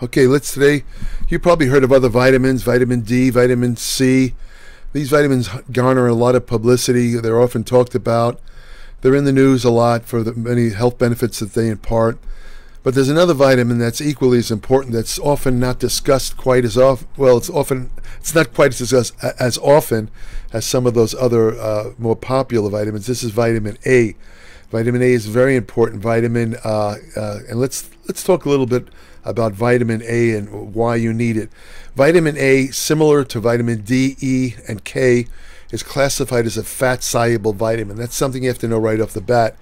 Okay, today, you probably heard of other vitamins, vitamin D, vitamin C. These vitamins garner a lot of publicity. They're often talked about. They're in the news a lot for the many health benefits that they impart. But there's another vitamin that's equally as important that's often not discussed quite as often. Well, it's not quite discussed as often as some of those other more popular vitamins. This is vitamin A. Vitamin A is a very important vitamin, and let's talk a little bit about vitamin A and why you need it. Vitamin A, similar to vitamin D, E, and K, is classified as a fat-soluble vitamin. That's something you have to know right off the bat,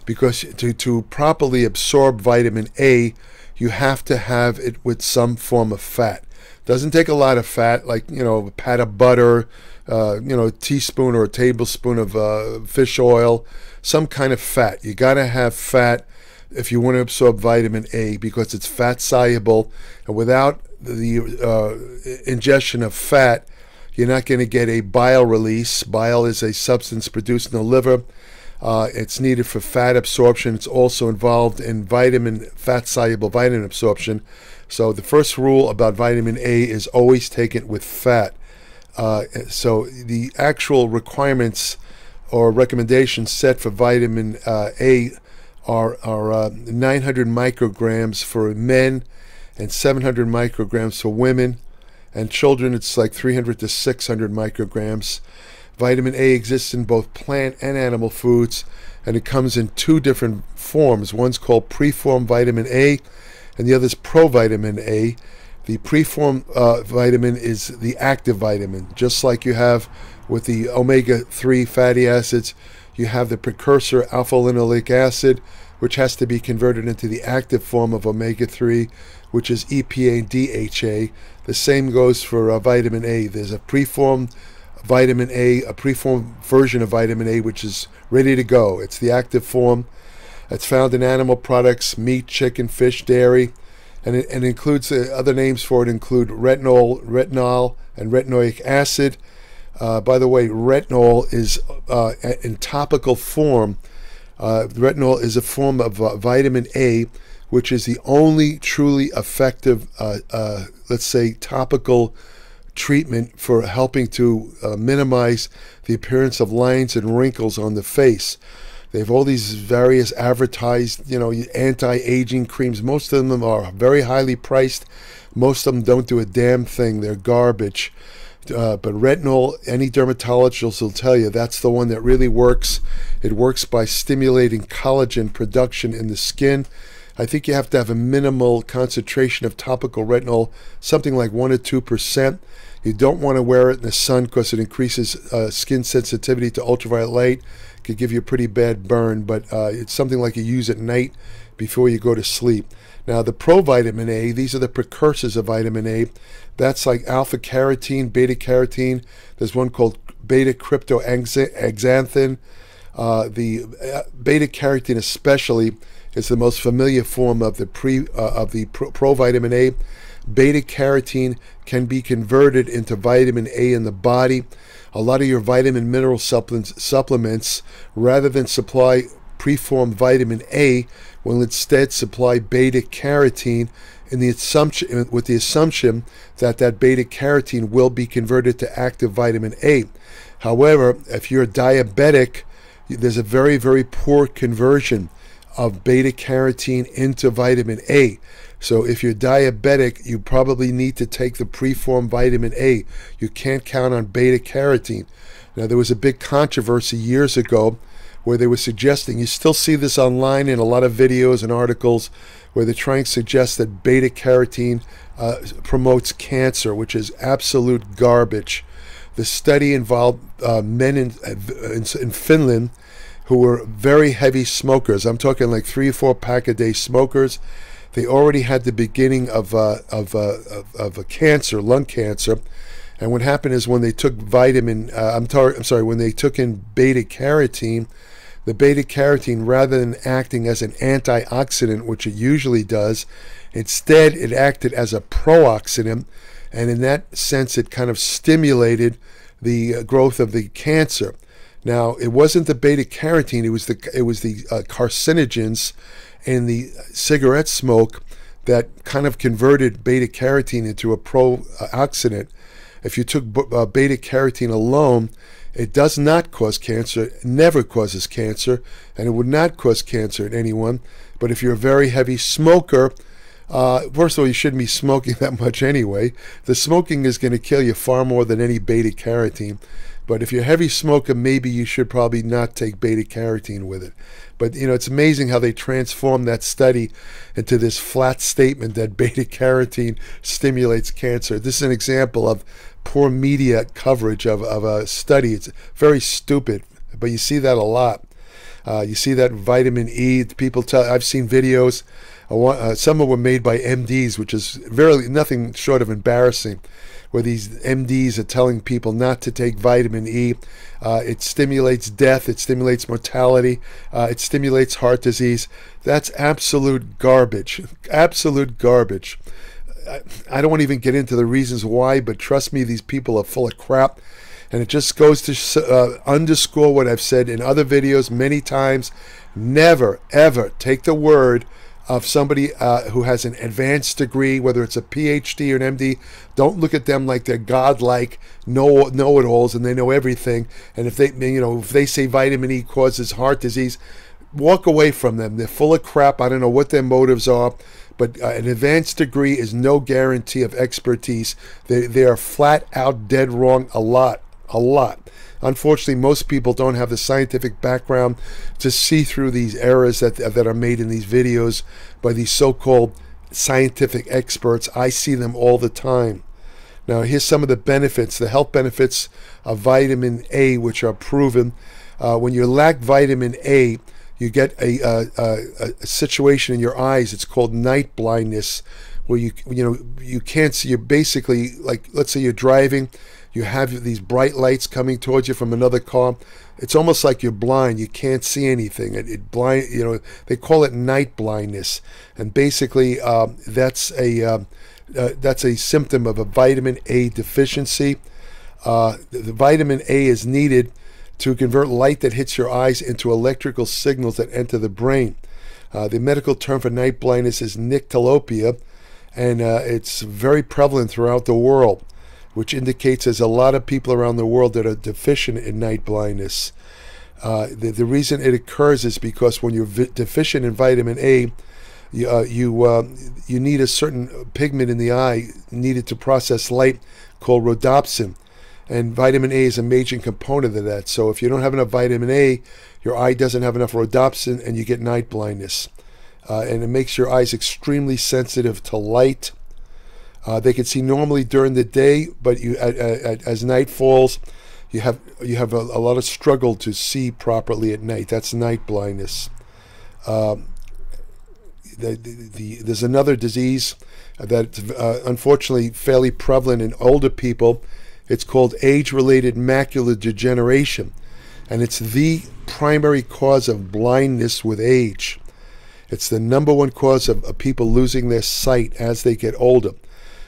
because to properly absorb vitamin A, you have to have it with some form of fat. Doesn't take a lot of fat, like a pat of butter, a teaspoon or a tablespoon of fish oil, some kind of fat. You got to have fat if you want to absorb vitamin A, because it's fat soluble, and without the ingestion of fat, you're not going to get a bile release. Bile is a substance produced in the liver. It's needed for fat absorption. It's also involved in fat-soluble vitamin absorption. So the first rule about vitamin A is always take it with fat. So the actual requirements or recommendations set for vitamin A are 900 micrograms for men and 700 micrograms for women. And children, it's like 300 to 600 micrograms. Vitamin A exists in both plant and animal foods, and it comes in two different forms. One's called preformed vitamin A, and the other's provitamin A. The preformed vitamin is the active vitamin. Just like you have with the omega-3 fatty acids, you have the precursor alpha-linoleic acid, which has to be converted into the active form of omega-3, which is EPA and DHA. The same goes for vitamin A. There's a preformed vitamin A, a preformed version of vitamin A, which is ready to go. It's the active form. It's found in animal products, meat, chicken, fish, dairy, and it includes other names for it include retinol, and retinoic acid. By the way, retinol is in topical form. Retinol is a form of vitamin A, which is the only truly effective, let's say, topical treatment for helping to minimize the appearance of lines and wrinkles on the face. They have all these various advertised, anti-aging creams. Most of them are very highly priced. Most of them don't do a damn thing. They're garbage. But retinol, any dermatologist will tell you that's the one that really works. It works by stimulating collagen production in the skin. I think you have to have a minimal concentration of topical retinol, something like 1 or 2%. You don't want to wear it in the sun because it increases skin sensitivity to ultraviolet light. It could give you a pretty bad burn, but it's something like you use at night before you go to sleep. Now, the provitamin A, these are the precursors of vitamin A. That's like alpha carotene, beta carotene. There's one called beta cryptoxanthin. The beta carotene especially is the most familiar form of the provitamin A. Beta carotene can be converted into vitamin A in the body. A lot of your vitamin mineral supplements, rather than supply preformed vitamin A, will instead supply beta carotene with the assumption that that beta carotene will be converted to active vitamin A. However, if you're diabetic, there's a very, very poor conversion of beta carotene into vitamin A. So if you're diabetic, you probably need to take the preformed vitamin A. You can't count on beta carotene. Now, there was a big controversy years ago where they were suggesting, you still see this online in a lot of videos and articles, where they're trying to suggest that beta carotene promotes cancer, which is absolute garbage. The study involved men in Finland who were very heavy smokers. I'm talking like 3 or 4 pack a day smokers. They already had the beginning of a cancer, lung cancer. And what happened is when they took when they took in beta carotene, the beta carotene, rather than acting as an antioxidant, which it usually does, instead it acted as a pro-oxidant, and in that sense it kind of stimulated the growth of the cancer. Now, it wasn't the beta carotene; it was the carcinogens in the cigarette smoke that kind of converted beta carotene into a pro-oxidant. If you took beta carotene alone, it does not cause cancer, it never causes cancer, and it would not cause cancer in anyone. But if you're a very heavy smoker, first of all, you shouldn't be smoking that much anyway. The smoking is going to kill you far more than any beta carotene. But if you're a heavy smoker, maybe you should probably not take beta carotene with it. But, you know, it's amazing how they transformed that study into this flat statement that beta carotene stimulates cancer. This is an example of poor media coverage of a study. It's very stupid, but you see that a lot. You see that vitamin E. People tell. I've seen videos. Some of them were made by MDs, which is really nothing short of embarrassing, where these MDs are telling people not to take vitamin E. It stimulates death. It stimulates mortality. It stimulates heart disease. That's absolute garbage. Absolute garbage. I don't want to even get into the reasons why, but trust me, these people are full of crap. And it just goes to underscore what I've said in other videos many times. Never, ever take the word of somebody who has an advanced degree, whether it's a PhD or an MD. Don't look at them like they're godlike know-it-alls and they know everything. And if they say vitamin E causes heart disease, walk away from them. They're full of crap. I don't know what their motives are. But an advanced degree is no guarantee of expertise. They are flat out dead wrong a lot. Unfortunately, most people don't have the scientific background to see through these errors that are made in these videos by these so-called scientific experts. I see them all the time. Now, here's some of the benefits, the health benefits of vitamin A, which are proven. When you lack vitamin A, you get a situation in your eyes. It's called night blindness, where you can't see. You're basically, like, let's say you're driving, you have these bright lights coming towards you from another car. It's almost like you're blind. You can't see anything. They call it night blindness, and basically that's a symptom of a vitamin A deficiency. The vitamin A is needed to convert light that hits your eyes into electrical signals that enter the brain. The medical term for night blindness is nyctalopia, and it's very prevalent throughout the world, which indicates there's a lot of people around the world that are deficient in night blindness. The reason it occurs is because when you're deficient in vitamin A, you need a certain pigment in the eye needed to process light called rhodopsin. And vitamin A is a major component of that. So if you don't have enough vitamin A, your eye doesn't have enough rhodopsin and you get night blindness. And it makes your eyes extremely sensitive to light. They can see normally during the day, but as night falls, you have a lot of struggle to see properly at night. That's night blindness. There's another disease that's unfortunately fairly prevalent in older people. It's called age-related macular degeneration, and it's the primary cause of blindness with age. It's the #1 cause of people losing their sight as they get older.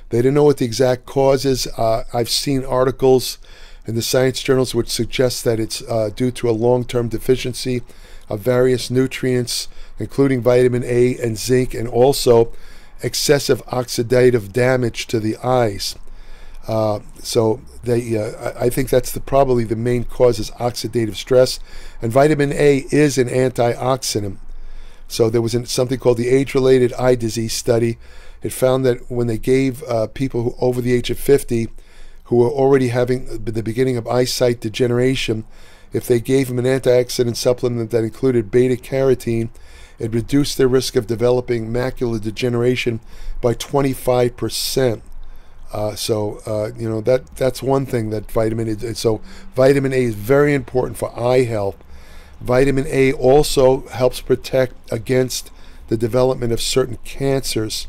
They don't know what the exact cause is. I've seen articles in the science journals which suggest that it's due to a long-term deficiency of various nutrients, including vitamin A and zinc, and also excessive oxidative damage to the eyes. I think that's probably the main cause is oxidative stress, and vitamin A is an antioxidant. So there was something called the age-related eye disease study. It found that when they gave people over the age of 50 who were already having the beginning of eyesight degeneration, if they gave them an antioxidant supplement that included beta carotene, it reduced their risk of developing macular degeneration by 25%. That's one thing that vitamin A. So vitamin A is very important for eye health. Vitamin A also helps protect against the development of certain cancers.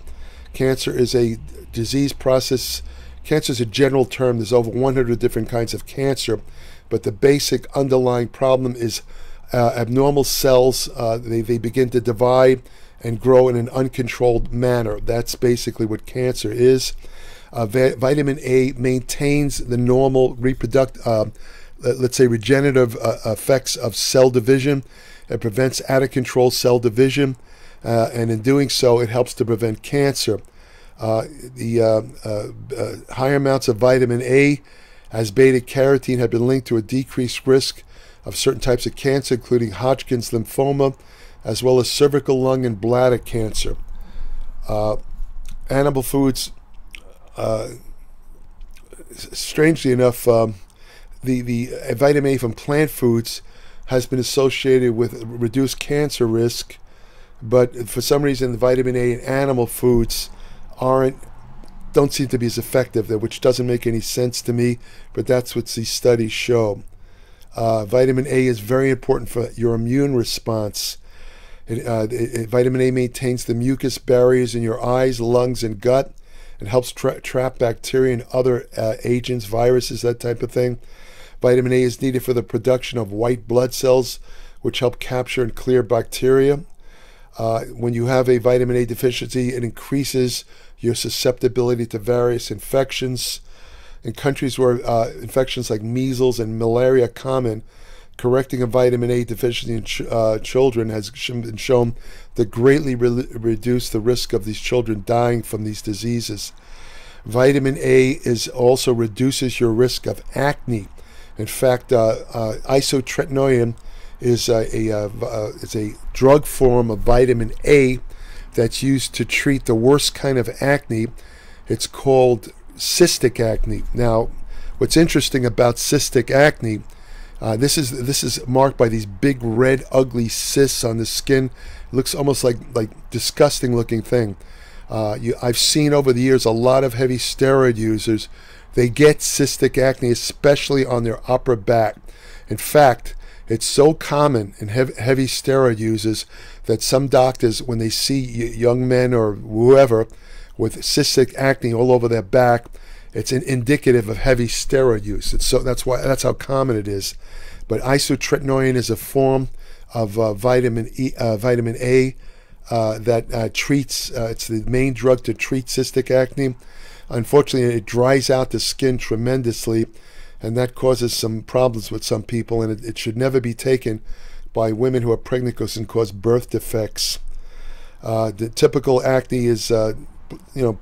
Cancer is a disease process. Cancer is a general term. There's over 100 different kinds of cancer, but the basic underlying problem is abnormal cells. They begin to divide and grow in an uncontrolled manner. That's basically what cancer is. Vitamin A maintains the normal reproductive, let's say regenerative effects of cell division. It prevents out of control cell division. and in doing so, it helps to prevent cancer. Higher amounts of vitamin A as beta-carotene have been linked to a decreased risk of certain types of cancer, including Hodgkin's lymphoma, as well as cervical, lung, and bladder cancer. Animal foods, strangely enough, the vitamin A from plant foods has been associated with reduced cancer risk, but for some reason the vitamin A in animal foods don't seem to be as effective, which doesn't make any sense to me, but that's what these studies show. Vitamin A is very important for your immune response. Vitamin A maintains the mucus barriers in your eyes, lungs, and gut. It helps trap bacteria and other agents, viruses, that type of thing. Vitamin A is needed for the production of white blood cells, which help capture and clear bacteria. When you have a vitamin A deficiency, it increases your susceptibility to various infections. In countries where infections like measles and malaria are common, correcting a vitamin A deficiency in children has been shown to greatly reduce the risk of these children dying from these diseases. Vitamin A also reduces your risk of acne. In fact, isotretinoin is a drug form of vitamin A that's used to treat the worst kind of acne. It's called cystic acne. Now, what's interesting about cystic acne, this is marked by these big red ugly cysts on the skin. It looks almost like disgusting looking thing. I've seen over the years a lot of heavy steroid users. They get cystic acne, especially on their upper back. In fact, it's so common in heavy steroid users that some doctors, when they see young men or whoever with cystic acne all over their back, it's indicative of heavy steroid use. That's how common it is. But isotretinoin is a form of vitamin A that treats. It's the main drug to treat cystic acne. Unfortunately, it dries out the skin tremendously, and that causes some problems with some people. And it should never be taken by women who are pregnant because it can cause birth defects. The typical acne is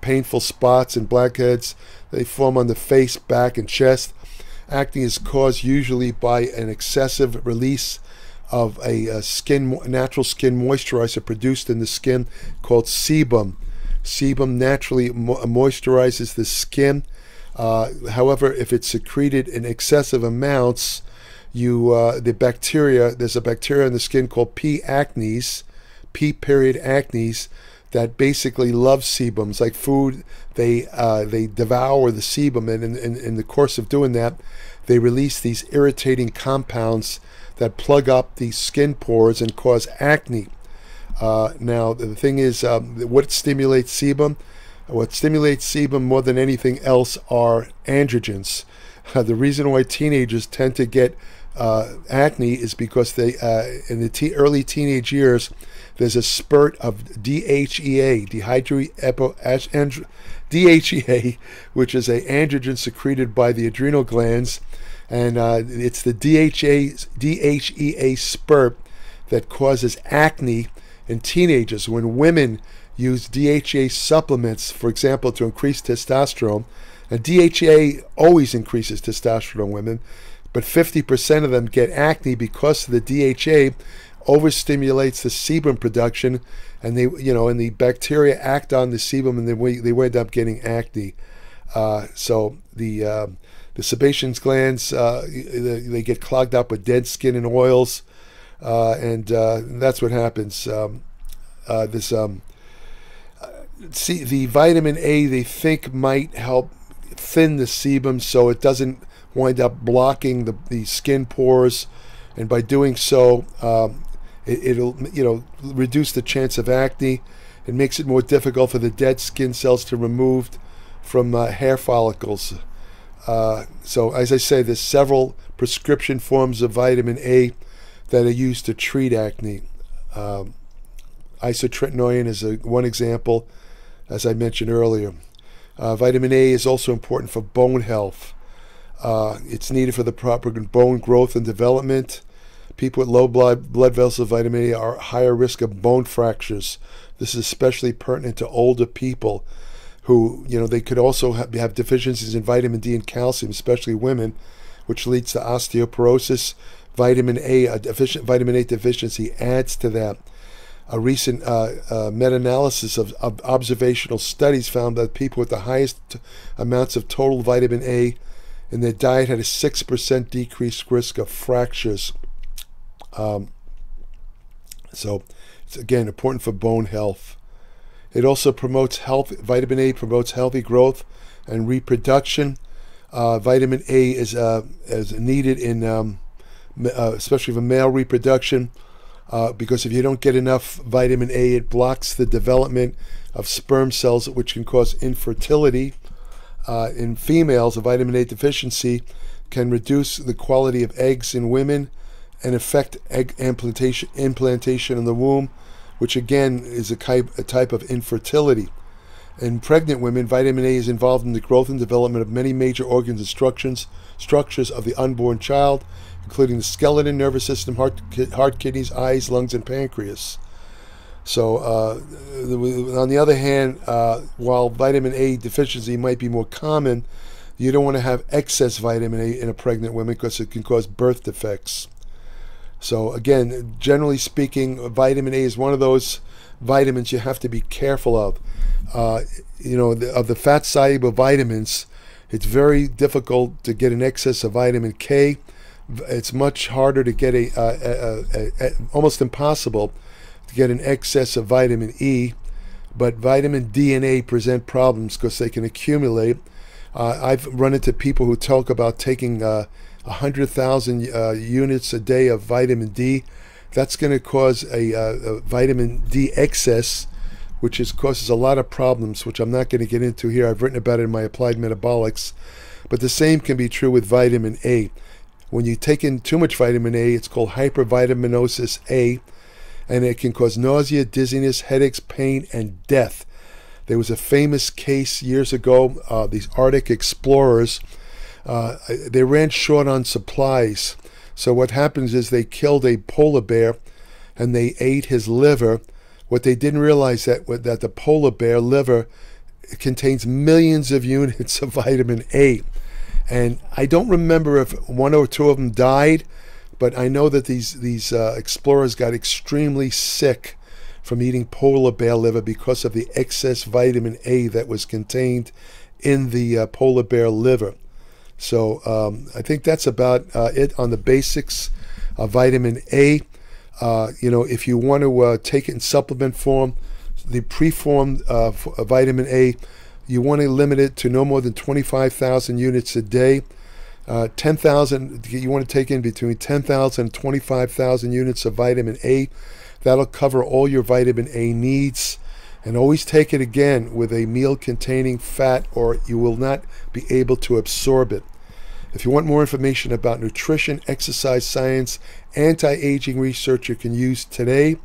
painful spots and blackheads. They form on the face, back, and chest. Acne is caused usually by an excessive release of a natural skin moisturizer produced in the skin called sebum. Sebum naturally moisturizes the skin. However, if it's secreted in excessive amounts, there's a bacteria in the skin called P. acnes, that basically loves sebum. It's like food. They devour the sebum, and in the course of doing that, they release these irritating compounds that plug up the skin pores and cause acne. Now, the thing is, what stimulates sebum? What stimulates sebum more than anything else are androgens. The reason why teenagers tend to get acne is because in the early teenage years, there's a spurt of DHEA, DHEA, which is an androgen secreted by the adrenal glands, and it's the DHEA spurt that causes acne in teenagers. When women use DHEA supplements, for example, to increase testosterone, and DHEA always increases testosterone in women, but 50% of them get acne because the DHEA overstimulates the sebum production, and the bacteria act on the sebum, and they wind up getting acne. So the sebaceous glands, they get clogged up with dead skin and oils, and that's what happens. The vitamin A, they think, might help thin the sebum so it doesn't wind up blocking the skin pores, and by doing so, it'll reduce the chance of acne. It makes it more difficult for the dead skin cells to remove from hair follicles. So as I say, there's several prescription forms of vitamin A that are used to treat acne. Isotretinoin is one example, as I mentioned earlier. Vitamin A is also important for bone health. It's needed for the proper bone growth and development. People with low blood vessel vitamin A are higher risk of bone fractures. This is especially pertinent to older people who, they could also have deficiencies in vitamin D and calcium, especially women, which leads to osteoporosis. A deficient vitamin A deficiency adds to that. A recent meta-analysis of observational studies found that people with the highest amounts of total vitamin A in their diet had a 6% decreased risk of fractures. So it's, again, important for bone health. It also promotes health. Vitamin A promotes healthy growth and reproduction. Vitamin A is needed in especially for male reproduction, because if you don't get enough vitamin A, it blocks the development of sperm cells, which can cause infertility. In females, a vitamin A deficiency can reduce the quality of eggs in women and affect egg implantation in the womb, which again is a type of infertility. In pregnant women, vitamin A is involved in the growth and development of many major organs and structures of the unborn child, including the skeleton, nervous system, heart, kidneys, eyes, lungs, and pancreas. So, on the other hand, while vitamin A deficiency might be more common, you don't want to have excess vitamin A in a pregnant woman because it can cause birth defects. So, again, generally speaking, vitamin A is one of those vitamins you have to be careful of. Of the fat-soluble vitamins, it's very difficult to get an excess of vitamin K. It's much harder to get almost impossible to get an excess of vitamin E, but vitamin D and A present problems because they can accumulate. I've run into people who talk about taking 100,000 units a day of vitamin D. That's going to cause a vitamin D excess, which causes a lot of problems, which I'm not going to get into here. I've written about it in my Applied Metabolics. But the same can be true with vitamin A. When you take in too much vitamin A, it's called hypervitaminosis A, and it can cause nausea, dizziness, headaches, pain, and death. There was a famous case years ago, these Arctic explorers, they ran short on supplies. So what happens is they killed a polar bear and they ate his liver. What they didn't realize that the polar bear liver contains millions of units of vitamin A. And I don't remember if one or two of them died, but I know that these explorers got extremely sick from eating polar bear liver because of the excess vitamin A that was contained in the polar bear liver. So I think that's about it on the basics of vitamin A. If you want to take it in supplement form, the preformed vitamin A, you want to limit it to no more than 25,000 units a day. 10,000, you want to take in between 10,000 and 25,000 units of vitamin A. That'll cover all your vitamin A needs. And always take it again with a meal containing fat, or you will not be able to absorb it. If you want more information about nutrition, exercise science, anti-aging research you can use today,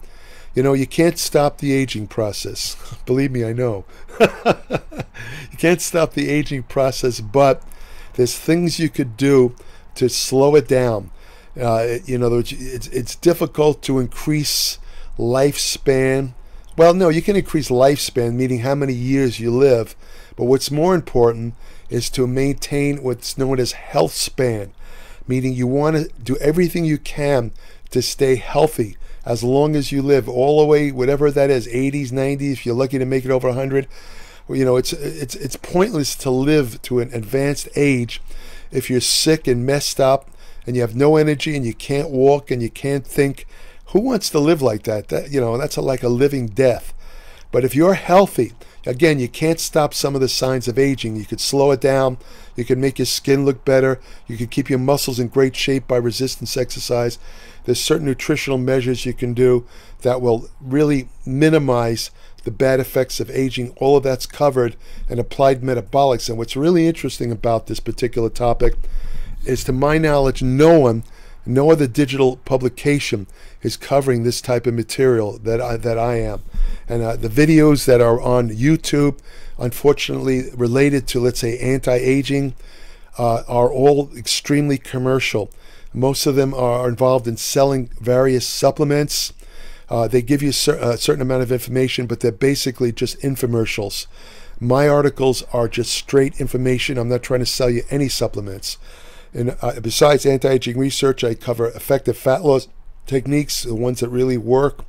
you can't stop the aging process. Believe me, I know. You can't stop the aging process, but there's things you could do to slow it down. It's difficult to increase lifespan. Well, no, you can increase lifespan, meaning how many years you live. But what's more important is to maintain what's known as health span, meaning you want to do everything you can to stay healthy as long as you live, all the way, whatever that is, 80s, 90s, if you're lucky to make it over 100. It's pointless to live to an advanced age if you're sick and messed up and you have no energy and you can't walk and you can't think. Who wants to live like that? That's like a living death. But if you're healthy, again, you can't stop some of the signs of aging. You could slow it down. You can make your skin look better. You can keep your muscles in great shape by resistance exercise. There's certain nutritional measures you can do that will really minimize the bad effects of aging. All of that's covered in Applied Metabolics. And what's really interesting about this particular topic is, to my knowledge, no other digital publication is covering this type of material that I am. And the videos that are on YouTube, unfortunately related to, let's say, anti-aging, are all extremely commercial. Most of them are involved in selling various supplements. They give you a certain amount of information, but they're basically just infomercials. My articles are just straight information. I'm not trying to sell you any supplements. And besides anti-aging research, I cover effective fat loss techniques, the ones that really work,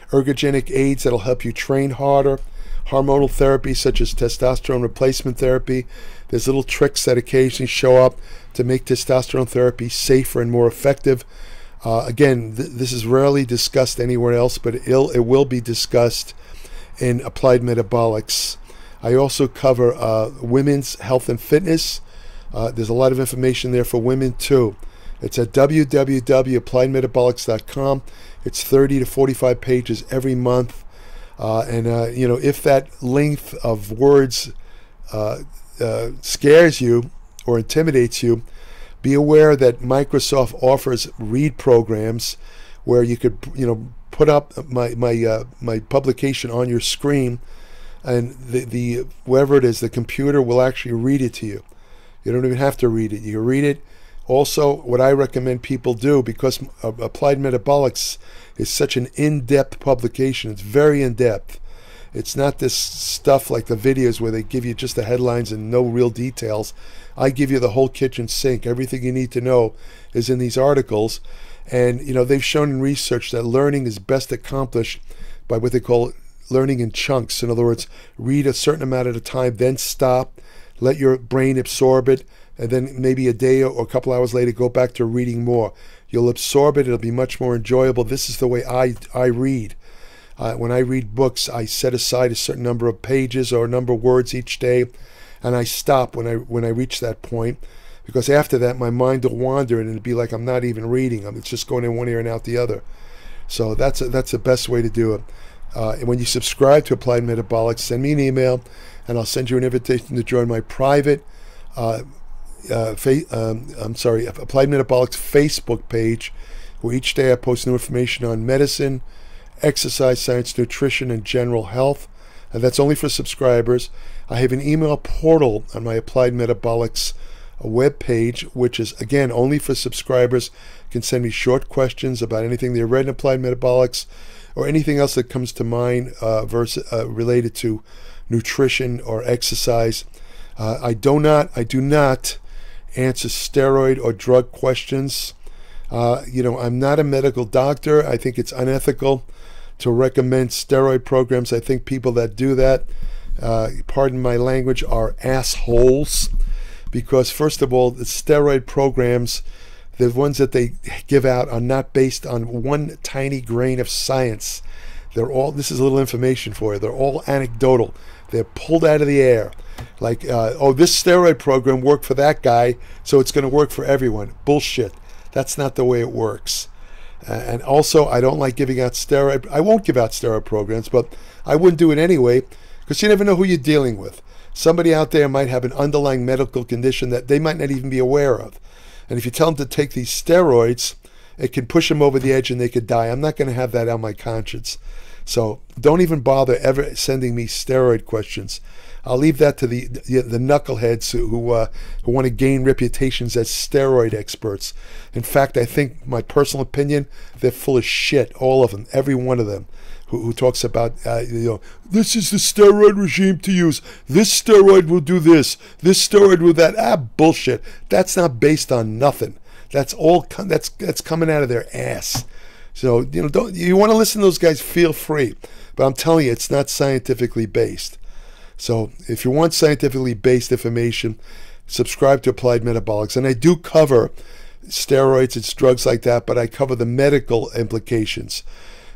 ergogenic aids that'll help you train harder, hormonal therapy such as testosterone replacement therapy. There's little tricks that occasionally show up to make testosterone therapy safer and more effective. Again, this is rarely discussed anywhere else, but it will be discussed in Applied Metabolics. I also cover women's health and fitness. There's a lot of information there for women too. It's at www.appliedmetabolics.com. It's 30 to 45 pages every month. If that length of words scares you or intimidates you, be aware that Microsoft offers read programs where you could, put up my publication on your screen, and the whoever it is, the computer will actually read it to you. You don't even have to read it. You can read it. Also, what I recommend people do, because Applied Metabolics is such an in-depth publication, it's very in-depth. It's not this stuff like the videos where they give you just the headlines and no real details. I give you the whole kitchen sink. Everything you need to know is in these articles. And, they've shown in research that learning is best accomplished by what they call learning in chunks. In other words, read a certain amount at a time, then stop, let your brain absorb it, and then maybe a day or a couple hours later go back to reading more. You'll absorb it. It'll be much more enjoyable. This is the way I read. When I read books, I set aside a certain number of pages or a number of words each day, and I stop when I reach that point, because after that my mind will wander and it'll be like I'm not even reading. It's just going in one ear and out the other. So that's the best way to do it. And when you subscribe to Applied Metabolics, send me an email, and I'll send you an invitation to join my private Applied Metabolics Facebook page, where each day I post new information on medicine, exercise, science, nutrition, and general health. And that's only for subscribers. I have an email portal on my Applied Metabolics web page, which is, again, only for subscribers. You can send me short questions about anything they read in Applied Metabolics or anything else that comes to mind related to nutrition or exercise. I do not answer steroid or drug questions. I'm not a medical doctor. I think it's unethical to recommend steroid programs. I think people that do that, pardon my language, are assholes. Because first of all, the steroid programs, the ones that they give out, are not based on one tiny grain of science. This is a little information for you, they're all anecdotal. They're pulled out of the air. Like, this steroid program worked for that guy, so it's going to work for everyone. Bullshit. That's not the way it works. And also, I don't like giving out steroid. I won't give out steroid programs, but I wouldn't do it anyway, because you never know who you're dealing with. Somebody out there might have an underlying medical condition that they might not even be aware of. And if you tell them to take these steroids, it can push them over the edge and they could die. I'm not going to have that on my conscience. So don't even bother ever sending me steroid questions. I'll leave that to the knuckleheads who want to gain reputations as steroid experts. In fact, I think, my personal opinion, they're full of shit, all of them, every one of them, who talks about, this is the steroid regime to use. This steroid will do this. This steroid will that. Bullshit. That's not based on nothing. That's all. That's coming out of their ass. So don't you want to listen to those guys? Feel free, but I'm telling you, it's not scientifically based. So if you want scientifically based information, subscribe to Applied Metabolics. And I do cover steroids and drugs like that, but I cover the medical implications.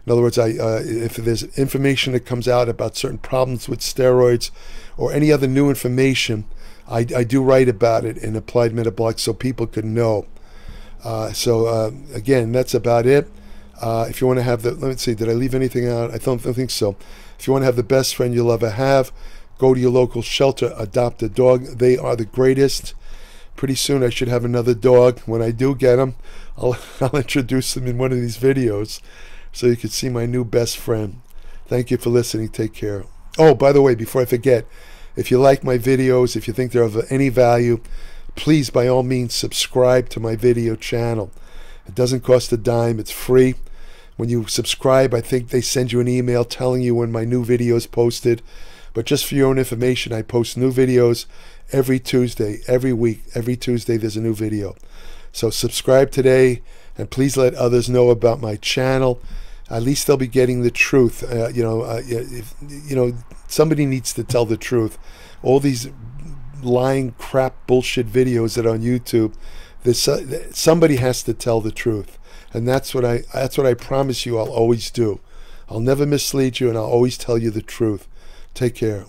In other words, if there's information that comes out about certain problems with steroids or any other new information, I do write about it in Applied Metabolics so people can know. Again, that's about it. If you want to have let me see, did I leave anything out? I don't think so. If you want to have the best friend you'll ever have, go to your local shelter, adopt a dog. They are the greatest. Pretty soon I should have another dog. When I do get them, I'll introduce them in one of these videos so you can see my new best friend. Thank you for listening. Take care. Oh, by the way, before I forget, if you like my videos, if you think they're of any value, please, by all means, subscribe to my video channel. It doesn't cost a dime. It's free. When you subscribe, I think they send you an email telling you when my new video is posted. But just for your own information, I post new videos every Tuesday, every week. Every Tuesday there's a new video. So subscribe today, and please let others know about my channel. At least they'll be getting the truth. Somebody needs to tell the truth. All these lying crap bullshit videos that are on YouTube, somebody has to tell the truth. And that's what I promise you I'll always do. I'll never mislead you, and I'll always tell you the truth. Take care.